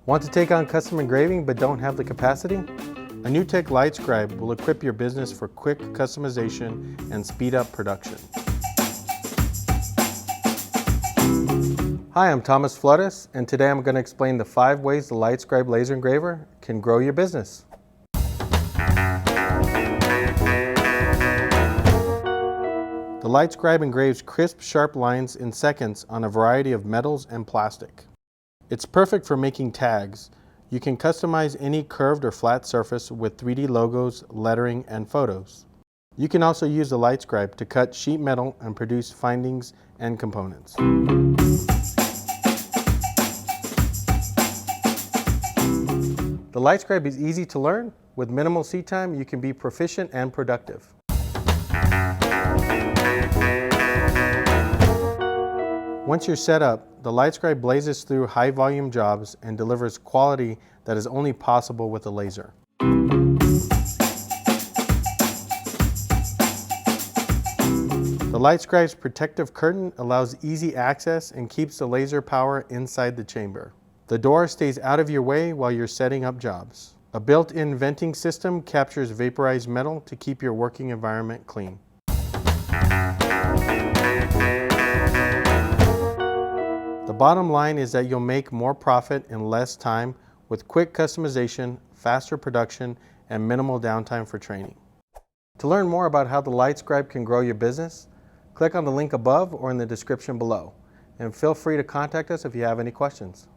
Want to take on custom engraving but don't have the capacity? A Neutec LIGHTScribe will equip your business for quick customization and speed up production. Hi, I'm Thomas Flores, and today I'm going to explain the 5 ways the LIGHTScribe laser engraver can grow your business. The LIGHTScribe engraves crisp, sharp lines in seconds on a variety of metals and plastic. It's perfect for making tags. You can customize any curved or flat surface with 3D logos, lettering, and photos. You can also use the LIGHTScribe to cut sheet metal and produce findings and components. The LIGHTScribe is easy to learn. With minimal seat time, you can be proficient and productive. Once you're set up, the LIGHTScribe blazes through high-volume jobs and delivers quality that is only possible with a laser. The LIGHTScribe's protective curtain allows easy access and keeps the laser power inside the chamber. The door stays out of your way while you're setting up jobs. A built-in venting system captures vaporized metal to keep your working environment clean. The bottom line is that you'll make more profit in less time with quick customization, faster production, and minimal downtime for training. To learn more about how the LIGHTScribe can grow your business, click on the link above or in the description below, and feel free to contact us if you have any questions.